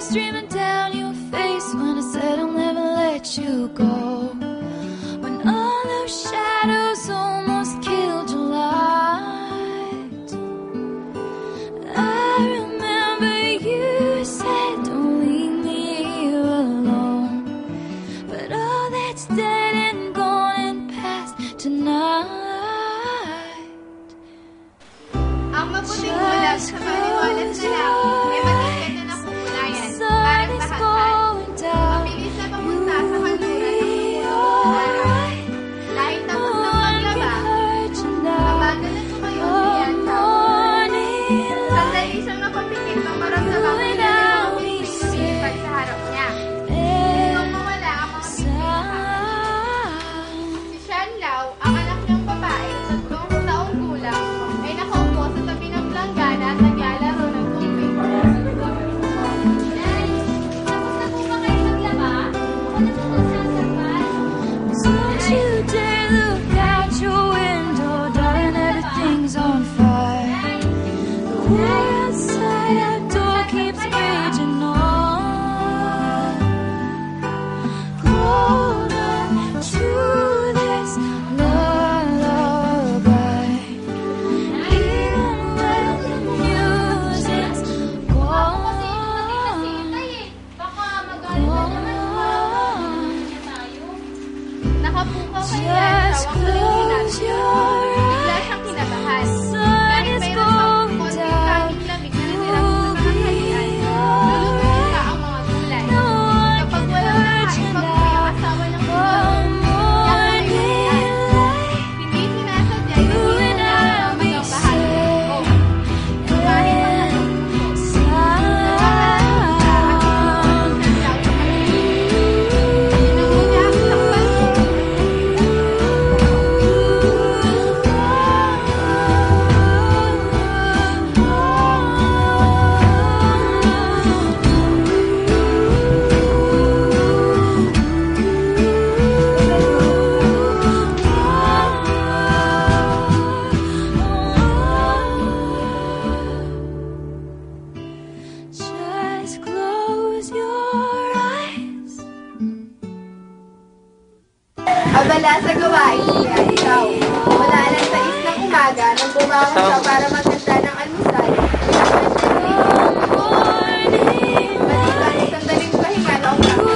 streaming down your face when I said I'll never let you go. When all those shadows almost killed your light, I remember you said don't leave me here alone. But all that's dead and gone and past tonight. Ang maputing bulag sa maliwanag na lang ay magiganda ng kukulayan. Parang tahasan. Mabilis na pamunta sa kanluran ng araw. Dahil tapos ng maglaba, mabagal na tumayo niyan sa ulan. Sandali siyang napapikit ng maramdamang pinagawin pinulipad sa harap niya. Nung mawala ang mga pinagawin. Si Shan Lao, ang anak niyang babae, 3 taong gulang, ay nakaupo sa tabi ng planggana at naglalaro ng tubig. Nay, tapos na po ba kayo maglaba? Ako na po magsasapal. Don't you dare look out your window, darling, everything's on fire. The war outside our door keeps raging on. Hold on to this lullaby, even when the music's gone. Baka magalit na naman. Nakapukaw kaya Just sa tawang close your bigla eyes. siyang kinabahan. Sun Kahit is mayroon pang going konting down. kaming lamig na natira sa mga kalian, lulubog pa ang mga gulay. No one Kapag can walang hurt nakain, you pag-uwi ang now. asawa ng One mundo, morning light, hindi sinasadya yung you hindi and mo I nararamdaman we ang bahagi say ko. Kahit ang Just close your eyes. abala sa gawain kaya ikaw. Wala lang sa ng umaga nang bumangon siya para magkanta ng almusal. Maliban isang daling pahinga na umaga.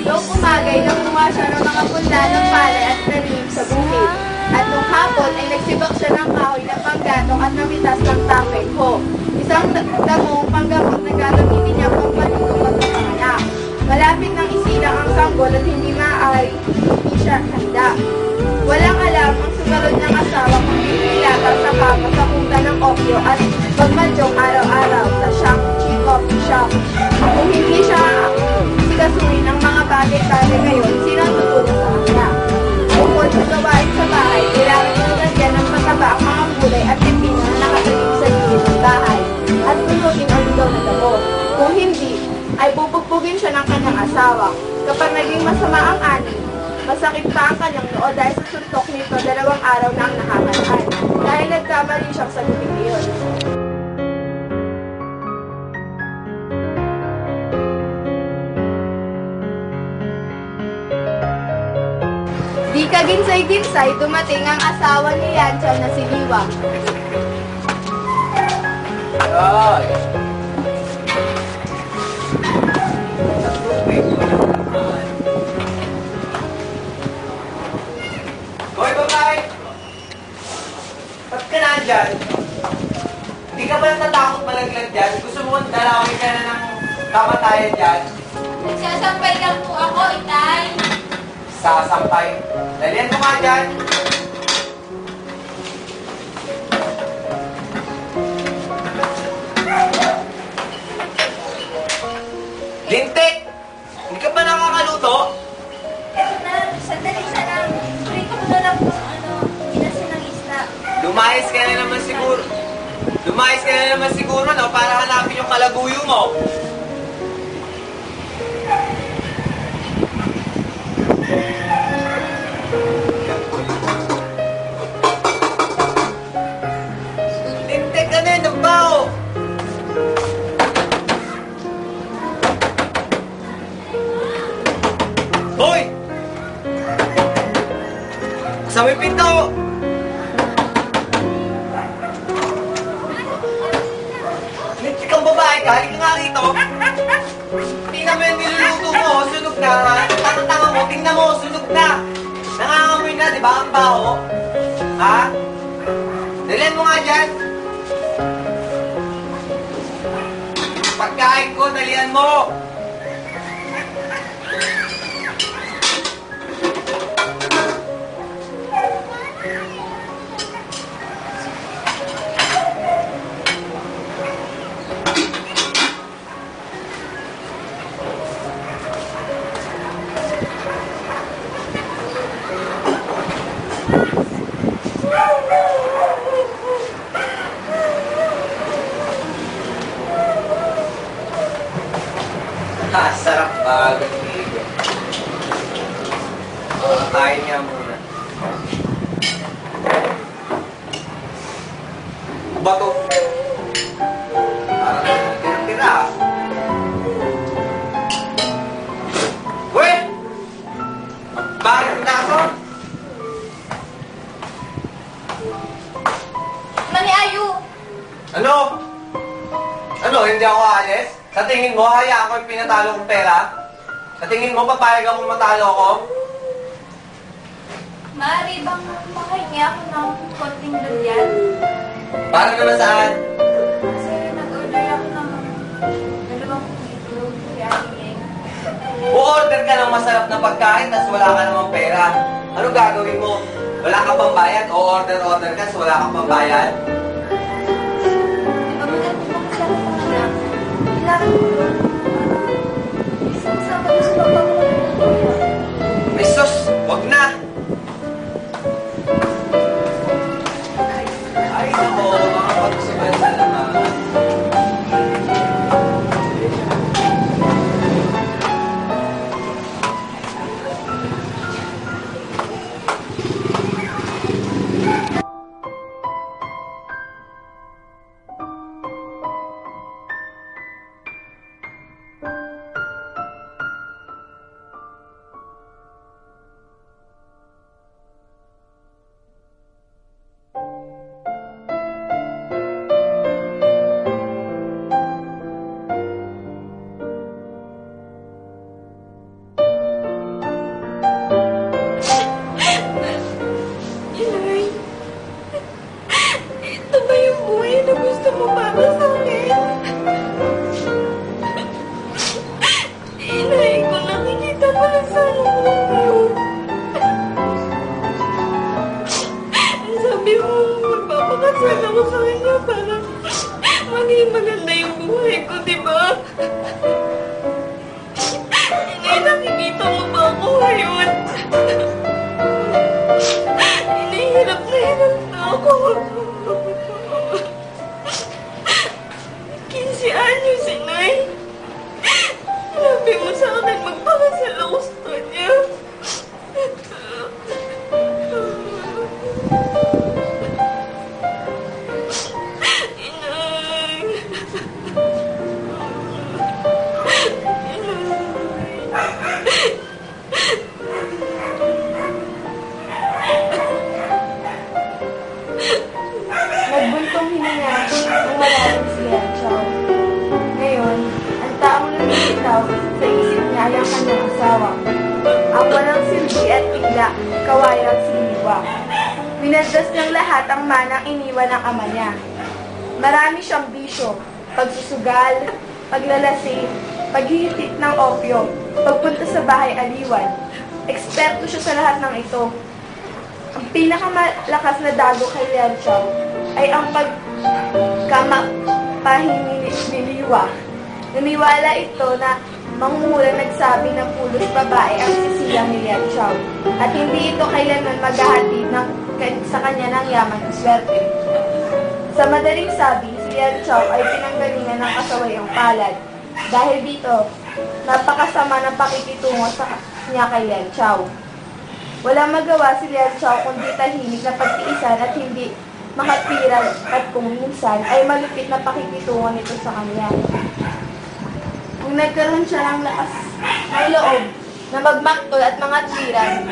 Noong umagay, nakuha siya ng mga punda ng palay at tanim sa bukid. At nung hapon ay nagsibak siya ng kahoy na panggatong at namitas ng tapay ko. Isang damong panggamot na gagamitin niya pang panulong pagpapanganak. Malapit nang isilang ang sanggol at hindi maaari hindi siya handa. Walang alam ang sumunod niyang asawa kung pinilata sa kama sa punta ng opyo at magmadyong araw-araw sa siyang chief coffee shop. Kung hindi siya sigasuhin ng mga bagay-bagay ngayon, sino ang tutulong sa kanya? Bukod sa gawain sa bahay, kailangan niya lagyan ng mataba ang mga gulay at pipino na nakatanim sa gilid ng bahay at punuin ang ligaw na damo. Kung hindi, ay bubugbugin siya ng kanyang asawa. Kapag naging masama ang ani, masakit pa ang kanyang noo dahil sa suntok nito 2 araw na ang nakakaraan dahil nagkamali siyang sagutin iyon. Di kaginsay-ginsay, dumating ang asawa ni Yanchan na si Liwa. Hoy, babae! Ba't ka nandyan? Hindi ka ba natatakot malaglag dyan? Gusto mo dalawin ka na ng kamatayan dyan? Nagsasampay lang po ako, Itay. Sasampay. Dalihan mo nga dyan. Lintik! Hindi ka ba nakakaluto? Eto na, sandali sa lang. Tuloy ko na lang kung inasin ng isda. Lumayas ka na naman siguro. Lumayas ka na naman siguro, no? Para hanapin yung kalaguyo mo. may pinto! Ikaw babae ka, halika nga rito. Tingnan mo yung niluluto mo, sunog na ha. Tanga-tanga mo, tingnan mo, sunog na. Nangangamoy na, di ba ang baho? Ha? Dalihan mo nga dyan. Pagkain ko, dalihan mo. Sarap ba? Gantigo. Kain niya muna. Ba to? Parang tira-tira. Weh! Bakit na ako? Mami Ayu! Ano? Ano? Hindi ako aalis? Sa tingin mo, hayaan ko yung pinatalo kong pera? Sa tingin mo, papayag akong matalo ako? Maaari bang makahingi ako ng konting dulyan? Para naman saan? Kasi nag-order ako ng 2 itlog kay Ate Yeng. U-order ka ng masarap na pagkain, tapos wala ka namang pera. Ano gagawin mo? Wala ka pang bayad? O order-order ka, tapos wala kang pang bayad? Di ba maganda pa kasi ako panganak? Kailangan ko yun. Isang sama ko sa pagpapakulit ng kuya. May sus! Wag na! Ay, ako, mga pag-usapin na naman. Inay, ito ba yung buhay na gusto mo para sa akin? Inay, kung nakikita mo lang sana ko yun. Sabi mo, magpapakasal ako sa kanya para maging maganda yung buhay ko, di ba? Inay, nakikita mo ba ako ngayon? Hinihirap na hirap na ako. 15 anyos, Inay. Sabi mo sa akin, magpakasal ako sa kanya. Inay. Nagbuntong hininga ang malalim si Yanchao. Ngayon, ang taong lumilitaw sa isip niya ay ang kanyang asawa. Ang walang silbi at tila, kawayang si Liwa. Winaldas ng lahat ang manang iniwan ng ama niya. Marami siyang bisyo, pagsusugal, paglalasing, paghihitit ng opyo, pagpunta sa bahay aliwan. Eksperto siya sa lahat ng ito. Ang pinakamalakas na dago kay Yanchao ay ang pagkamapahimiliwa. Naniwala ito na mangungula nagsabi ng pulos babae ang sisilang ni Yanchao at hindi ito kailanman maghahatid sa kanya ng yaman o swerte. Sa madaling sabi, si Yanchao ay pinanggalingan ng kasawayang palad. Dahil dito, napakasama ng pakikitungo sa niya kay Yanchao. Walang magawa si Yanchao kundi tahimik na pagtiisan at hindi makatwiran at kung minsan ay malupit na pakikitungo nito sa kanya. Kung nagkaroon siya ng lakas ng loob na magmaktol at mga twiran,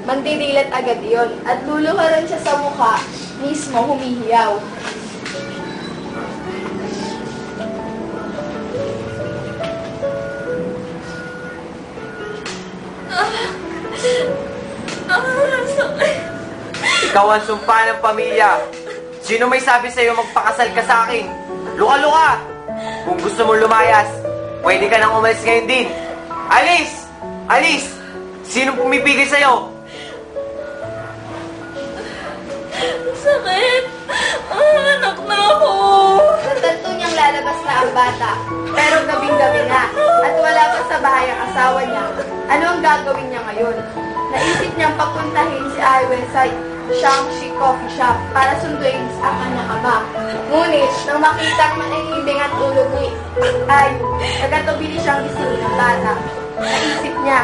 mandidilat agad iyon at luluharan siya sa mukha, mismo humihiyaw. Ikaw ang sumpa ng pamilya. Sino may sabi sa'yo magpakasal ka sa akin? Luka-luka! Kung gusto mo lumayas, pwede ka nang umalis ngayon din. Alis! Alis! Sinong pumipigil sa'yo? Sakit! Anak na ako! Natanto niyang lalabas na ang bata, pero gabing-gabi na at wala pa sa bahay ang asawa niya. Ano ang gagawin niya ngayon? Naisip niyang papuntahin si Iwen sa Shangshi Coffee Shop para sunduin ang kanyang ama. Ngunit, nang makitang manahiming ang tulog ni Ayu, nagatubili siyang gisingin ng bata. Naisip niya,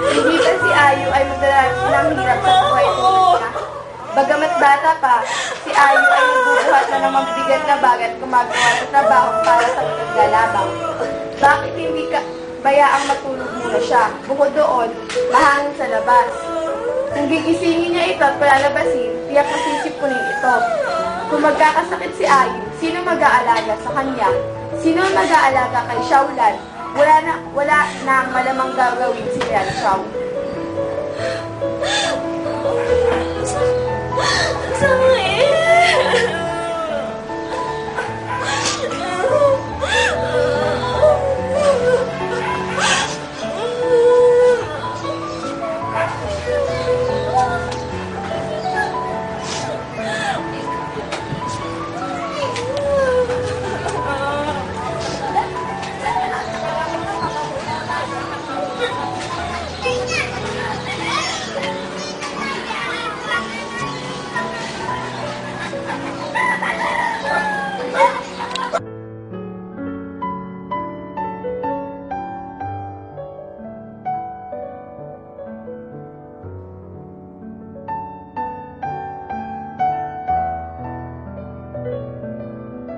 hindi ba si Ayu ay madalas ng hirap sa buhay tulad niya? Bagamat bata pa, si Ayu ay nagbubuhat na ng mabibigat na bagay at gumagawa sa trabaho para sa paglalabang. Bakit hindi ka bayaang matulog muna siya? Bukod doon, mahangin sa labas. Kung gigisingin niya ito at palalabasin, tiyak masisipunin ito. Kung magkakasakit si Ayu, sino mag-aalaga sa kanya? Sino ang mag-aalaga kay Xiaolan? Wala na ang malamang gagawin si Lian Xiao.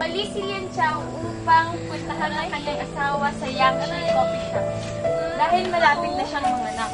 Bali si Lian Xiao upang puntahan ang kanyang asawa sa Yangshi Coffee Shop dahil malapit na siyang manganak.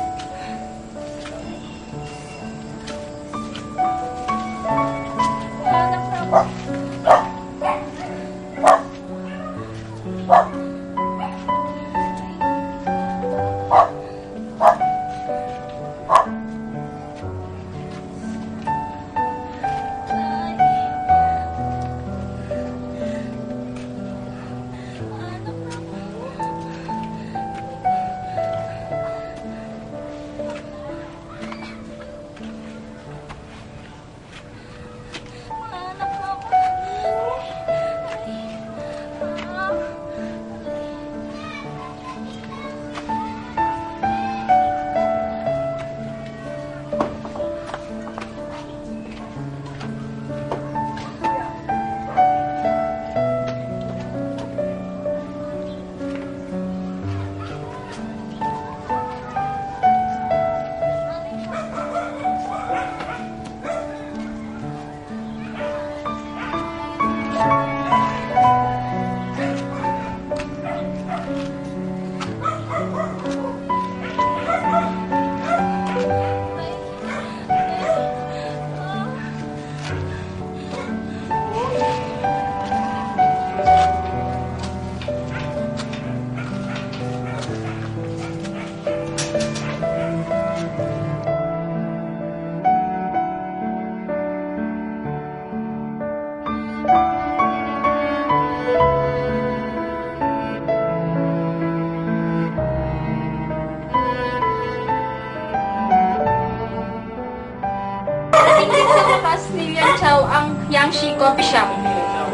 Ni Lian Xiao ang Yangshi Coffee Shop.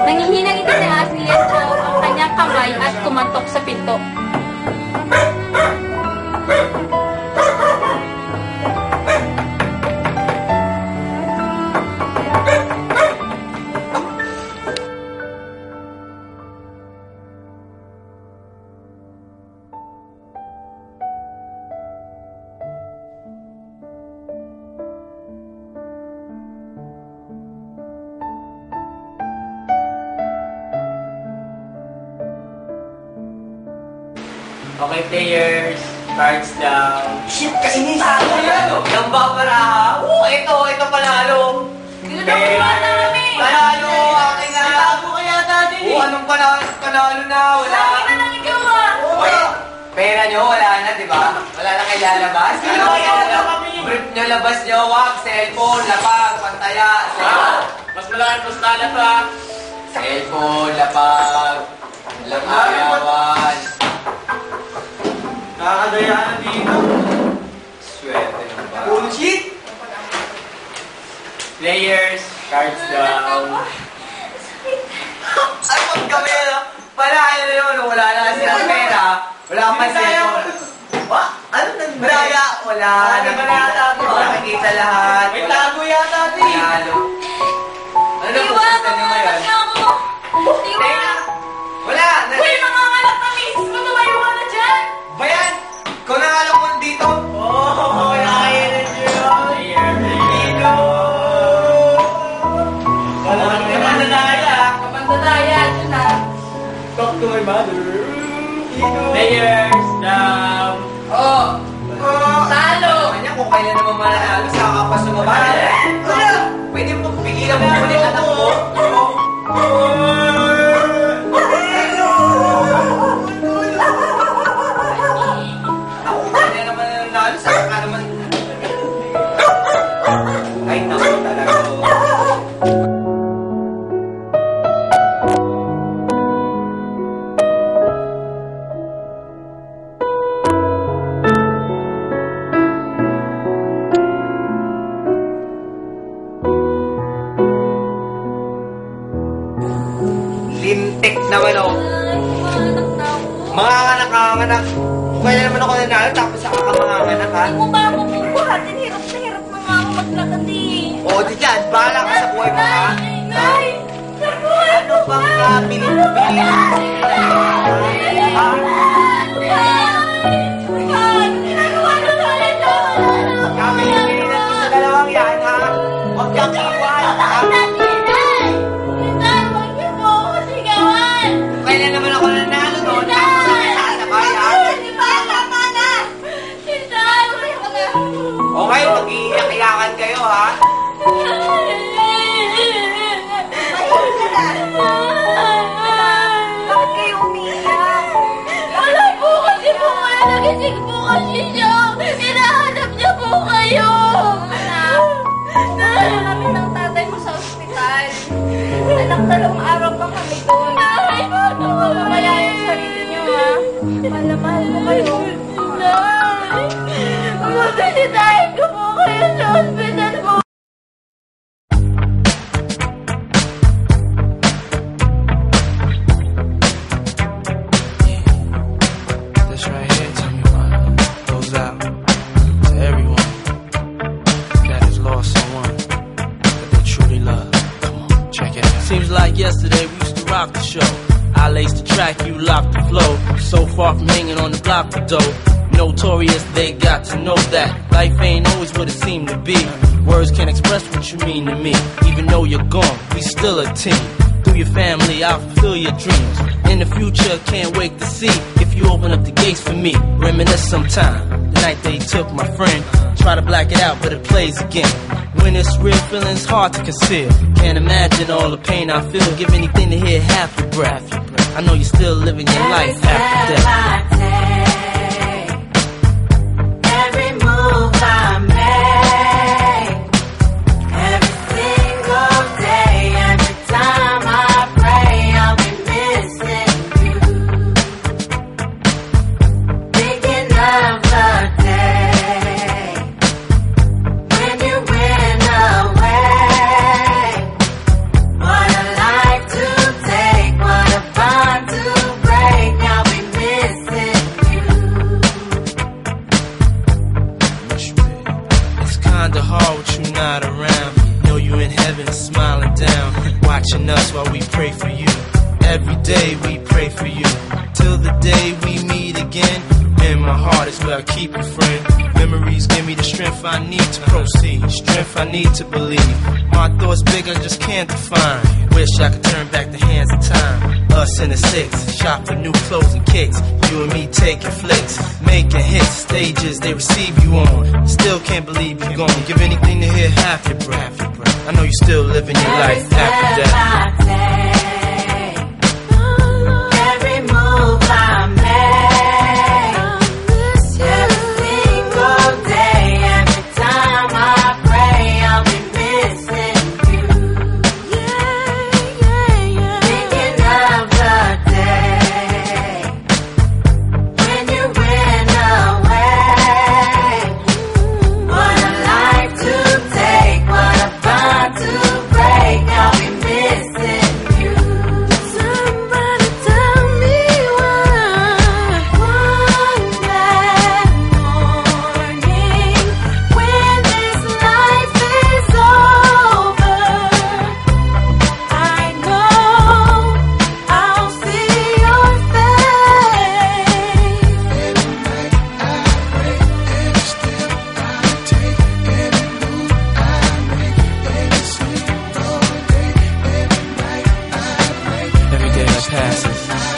Nangihinang itinaas ni Lian Xiao ang kanyang kamay at kumantok sa pinto. Okay, players. Cards down. Shit, kainis ako yan. Yung babara. Ito panalo. Panalo, aking nga. Tago kaya dati. Anong panalo na? Wala. Pera nyo, wala na, di ba? Wala na kayo lalabas. Brief nyo, labas nyo, wag, cellphone, lapag, pantaya. Mas malaki mas lalapag. Cellphone, lapag, lamayawan. Nakakadayaan dito. Swerte na ba? Bullshit! Players, cards down. Ay, pag kami, panalo na yun, wala na silang pera. Wala pa cellphone. Ano nang braya? Wala. Nakikita lahat. May tago yata di. Panalo. Ano po gusto nyo ngayon? Teka. Wala. Uy, nangangalap na miss! Mamabayo ka na dyan! Bayan! Ikaw na nga lang po dito. Player dito. Wala kang kamandadaya. Kamandadaya, ito na. Talk to my mother. Players down. Talo! Kanya kung kailan naman mananalo sa kapas sumabay. Pwede mo pigilan mo ulit anak ko. Ako kailan naman nananalo sa ka naman. Ay, naku talaga. Lintik naman o. Mga anak. Kung kailan naman ako nanalo, tapos saka ka mga anak ha. Hindi mo ba ako bubuhatin? Hirap na hirap na nga ako maglakad eh. O, di dyan, bahala ka sa buhay mo ha. Nay! Ano bang kabilin-bilin? Kabilin-bilin na sa dalawang yan ha. Huwag kang iwan ha. Kailan naman ako nanalo doon, tapos saka sasabay ha. O ngayon, mag-iiyak-iyakan kayo ha. Bakit kayo umiiyak? Wala po kasi po kayo. Nagising po kasi siya. Hinahanap niya po kayo. Anak, nakala namin ng tatay mo sa ospital. Anak, 2 araw pa kami doon. Ay, paano ka mamaya yung sarili niyo, ha? Mahal na mahal mo kayo. Nay, magbibitahin ko po kayo sa ospital mo. This right here, tell me why, goes out to everyone that has lost someone that they truly love. Come on, check it out. Seems like yesterday we used to rock the show. I laced the track, you locked the flow. So far from hanging on the block for dough. Notorious, they got to know that life ain't always what it seemed to be. Words can't express what you mean to me. Even though you're gone, we still a team. Through your family, I'll fulfill your dreams. In the future, can't wait to see if you open up the gates for me. Reminisce sometime, the night they took my friend. Try to black it out, but it plays again. When it's real, feeling's hard to conceal. Can't imagine all the pain I feel. Give anything to hear half your breath. I know you're still living your life after death. Every move I make, every single day, every time I pray, I'll be missing you. Thinking of the day when you went away. What a life to take, what a bond to break. I'll be missing you. It's kinda hard with you not around. Know you in heaven smiling down, watching us while we pray for you. Every day we pray for you, till the day we meet again. In my heart is where I keep you, friend. Memories give me the strength I need to proceed, strength I need to believe. My thoughts big, I just can't define. Wish I could turn back the hands of time. Us in the 6, shop for new clothes and kicks. You and me taking flicks, making hits, stages they receive you on. Still can't believe you're gone. Give anything to hear half your breath. I know you still living your life after death. Every move I make, every single day, every time I pray, I'll be missing you. Thinking of the day when you went away. What a life to take, what a bond to break, I'll be missing you. Somebody tell me why. One bad morning, when this life is over, I know I'll see your Every day that passes,